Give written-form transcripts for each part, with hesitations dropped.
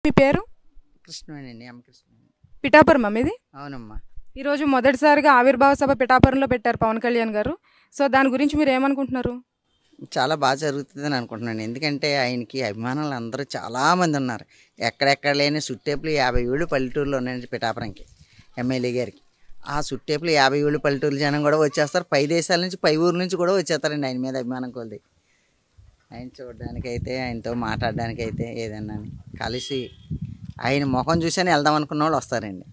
మీ పేరు? కృష్ణవేణి ఎం కృష్ణవేణి. పిఠాపురమా మీది? అవునమ్మా. ఈరోజు మొదటిసారిగా ఆవిర్భావ సభ పిఠాపురంలో పెట్టారు పవన్ కళ్యాణ్ గారు. సో దాని గురించి మీరు ఏమనుకుంటున్నారు? చాలా బాగా జరుగుతుందని అనుకుంటున్నాను. ఎందుకంటే ఆయనకి అభిమానులు అందరూ చాలామంది ఉన్నారు. ఎక్కడెక్కడ లేని సుట్టేపులు 57 పల్లెటూరులో ఉన్నాయండి పిఠాపురంకి ఎమ్మెల్యే గారికి. ఆ సుట్టేపులు 57 పల్లెటూరు జనం కూడా వచ్చేస్తారు. పై దేశాల నుంచి పై ఊరు నుంచి కూడా వచ్చేస్తారండి ఆయన మీద అభిమానం కొలది. ఆయన చూడడానికైతే ఆయనతో మాట్లాడడానికైతే ఏదన్నా కలిసి ఆయన ముఖం చూసని వెళ్దాం అనుకున్న వాళ్ళు వస్తారండి.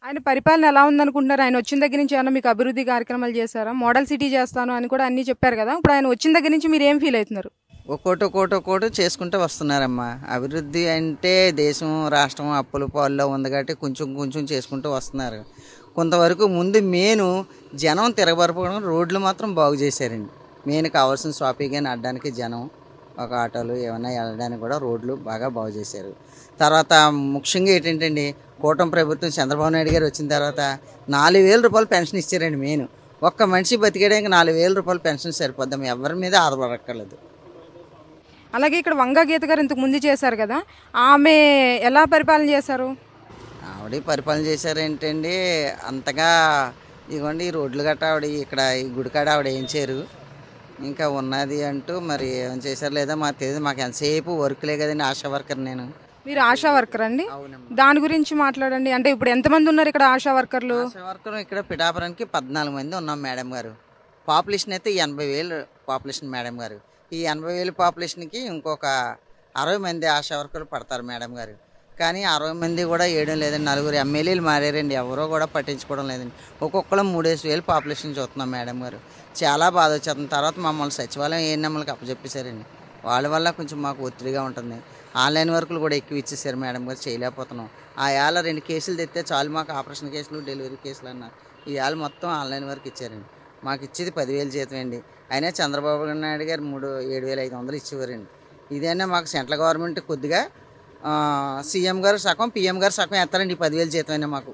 ఆయన పరిపాలన ఎలా ఉందనుకుంటున్నారు? ఆయన వచ్చిన దగ్గర నుంచి ఏమన్నా మీకు అభివృద్ధి కార్యక్రమాలు చేశారా? మోడల్ సిటీ చేస్తాను అని కూడా అన్నీ చెప్పారు కదా. ఇప్పుడు ఆయన వచ్చిన దగ్గర నుంచి మీరు ఏం ఫీల్ అవుతున్నారు? ఒక్కోటి చేసుకుంటూ వస్తున్నారమ్మా. అభివృద్ధి అంటే దేశం రాష్ట్రం అప్పుల పాల్లో ఉంది కాబట్టి కొంచెం చేసుకుంటూ వస్తున్నారు. కొంతవరకు ముందు మెయిన్ జనం తిరగబరపడం రోడ్లు మాత్రం బాగు చేశారండి. మెయిన్ కావాల్సిన షాపింగ్ అని అడ్డానికి జనం ఒక ఆటోలు ఏమైనా వెళ్ళడానికి కూడా రోడ్లు బాగా బాగు చేశారు. తర్వాత ముఖ్యంగా ఏంటంటండి, కూటమి ప్రభుత్వం చంద్రబాబు నాయుడు గారు వచ్చిన తర్వాత 4,000 రూపాయలు పెన్షన్ ఇచ్చారండి. మెయిన్ ఒక్క మనిషి బతికేయడానికి 4,000 రూపాయలు పెన్షన్ సరిపోద్దాం, ఎవరి మీద ఆధారపడక్కర్లేదు. అలాగే ఇక్కడ వంగా గీత గారు ఇంతకు ముందు చేశారు కదా, ఆమె ఎలా పరిపాలన చేశారు? ఆవిడ పరిపాలన చేశారేంటండి, అంతగా ఇదిగోండి ఈ రోడ్లు గట్ట ఆవిడ ఇక్కడ ఈ గుడికాడ ఆవిడ ఏం చేయరు. ఇంకా ఉన్నది అంటూ మరి ఏం చేశారు లేదా మాకు తెలియదు. మాకు ఎంతసేపు వర్క్లే కదండి, ఆశా వర్కర్ నేను. మీరు ఆశా వర్కర్ అండి? అవునమ్మా. దాని గురించి మాట్లాడండి. అంటే ఇప్పుడు ఎంతమంది ఉన్నారు ఇక్కడ ఆశా వర్కర్లు? ఆశా వర్కర్ ఇక్కడ పిఠాపురానికి 14 మంది ఉన్నాం మేడం గారు. పాపులేషన్ అయితే 80,000 పాపులేషన్ మేడం గారు. ఈ 80,000 పాపులేషన్కి ఇంకొక 60 మంది ఆశా వర్కర్లు పడతారు మేడం గారు. కానీ 60 మంది కూడా వేయడం లేదండి. 4 ఎమ్మెల్యేలు మారారండి, ఎవరో కూడా పట్టించుకోవడం లేదండి. ఒక్కొక్కరు 3,000 పాపులేషన్ చూస్తున్నాం మేడం గారు. చాలా బాధ వచ్చేస్తుంది. తర్వాత మమ్మల్ని సచివాలయం ఏఎన్ఎంలకి అప్పచెప్పేశారండి. వాళ్ళ వల్ల కొంచెం మాకు ఒత్తిడిగా ఉంటుంది. ఆన్లైన్ వర్కులు కూడా ఎక్కువ ఇచ్చేసారు మేడం గారు, చేయలేకపోతున్నాం. ఆ ఏళ్ళ 2 కేసులు తెస్తే చాలు మాకు, ఆపరేషన్ కేసులు డెలివరీ కేసులు అన్నారు. ఈ ఏళ్ళ మొత్తం ఆన్లైన్ వర్క్ ఇచ్చారండి. మాకు ఇచ్చేది 10,000 జీతం అండి. అయినా చంద్రబాబు నాయుడు గారు 7,500 ఇచ్చేవారండి. ఇదైనా మాకు సెంట్రల్ గవర్నమెంట్ కొద్దిగా సీఎం గారు సగం పిఎం గారు సగం ఎత్తారండి. 10,000 జీతం అయినా మాకు.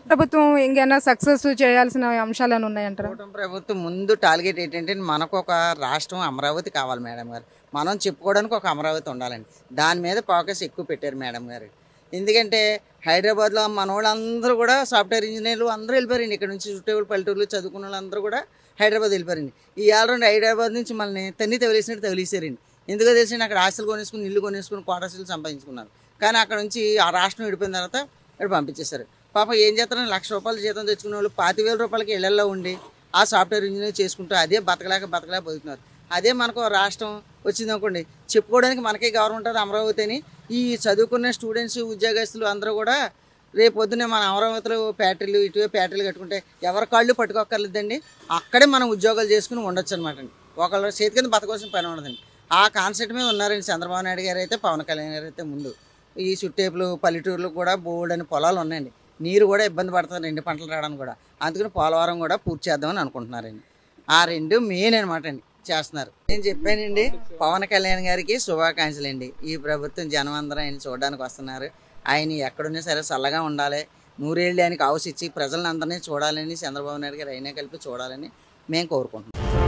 ప్రభుత్వం ఇంకేమైనా సక్సెస్ చేయాల్సిన అంశాలు ఏమైనా ఉన్నాయంటారా? కూటమి ప్రభుత్వం ముందు టార్గెట్ ఏంటంటే మనకు ఒక రాష్ట్రం అమరావతి కావాలి మేడం గారు. మనం చెప్పుకోవడానికి ఒక అమరావతి ఉండాలండి. దాని మీద ఫోకస్ ఎక్కువ పెట్టారు మేడం గారు. ఎందుకంటే హైదరాబాద్లో మన వాళ్ళందరూ కూడా సాఫ్ట్వేర్ ఇంజనీర్లు అందరూ వెళ్ళిపోయారండి. ఇక్కడ నుంచి చుట్టూ పల్లెటూరులు చదువుకున్న వాళ్ళందరూ కూడా హైదరాబాద్ వెళ్ళిపోయారండి. ఈ ఏళ్ళ హైదరాబాద్ నుంచి మనల్ని తవ్వేసినట్టు తగిలేసారండి. ఎందుకో తెలిసి అక్కడ ఆస్తులు కొనేసుకుని, ఇల్లు కొనేసుకుని, క్వార్టర్స్లు సంపాదించుకున్నారు. కానీ అక్కడ నుంచి ఆ రాష్ట్రం విడిపోయిన తర్వాత ఇక్కడ పంపించేశారు. పాపం ఏం చేస్తారని ₹1,00,000 జీతం తెచ్చుకునే వాళ్ళు 25,000 రూపాయలకి ఇళ్లలో ఉండి ఆ సాఫ్ట్వేర్ ఇంజనీర్ చేసుకుంటూ అదే బతకలేక బతుకుతున్నారు. అదే మనకు రాష్ట్రం వచ్చింది అనుకోండి, చెప్పుకోవడానికి మనకే గౌరవం ఉంటుంది అమరావతి అని. ఈ చదువుకున్న స్టూడెంట్స్ ఉద్యోగస్తులు అందరూ కూడా రేపు పొద్దున్నే మన అమరావతిలో ఫ్యాక్టరీలు ఇటువే ఫ్యాక్టరీలు కట్టుకుంటే ఎవరి కాళ్ళు పట్టుకోక్కర్లేదండి. అక్కడే మనం ఉద్యోగాలు చేసుకుని ఉండొచ్చు అనమాట అండి. ఒకళ్ళ చేతి కింద బతకవలసిన పని ఉండదండి. ఆ కాన్సెప్ట్ మీద ఉన్నారండి చంద్రబాబు నాయుడు గారు అయితే, పవన్ కళ్యాణ్ గారు అయితే. ముందు ఈ చుట్టేపులు పల్లెటూరులు కూడా బోల్డ్ అని పొలాలు ఉన్నాయండి. నీరు కూడా ఇబ్బంది పడుతుంది 2 పంటలు రావడానికి కూడా. అందుకని పోలవరం కూడా పూర్తి చేద్దామని అనుకుంటున్నారండి. ఆ 2 మెయిన్ అనమాట అండి చేస్తున్నారు. నేను చెప్పానండి, పవన్ కళ్యాణ్ గారికి శుభాకాంక్షలు అండి. ఈ ప్రభుత్వం జనం అందరూ ఆయన చూడడానికి వస్తున్నారు. ఆయన ఎక్కడున్నా సరే చల్లగా ఉండాలి, 100 ఏళ్ళు ఆయనకి ఆవుసిచ్చి ప్రజలందరినీ చూడాలని, చంద్రబాబు నాయుడు గారు అయినా కలిపి చూడాలని మేము కోరుకుంటున్నాం.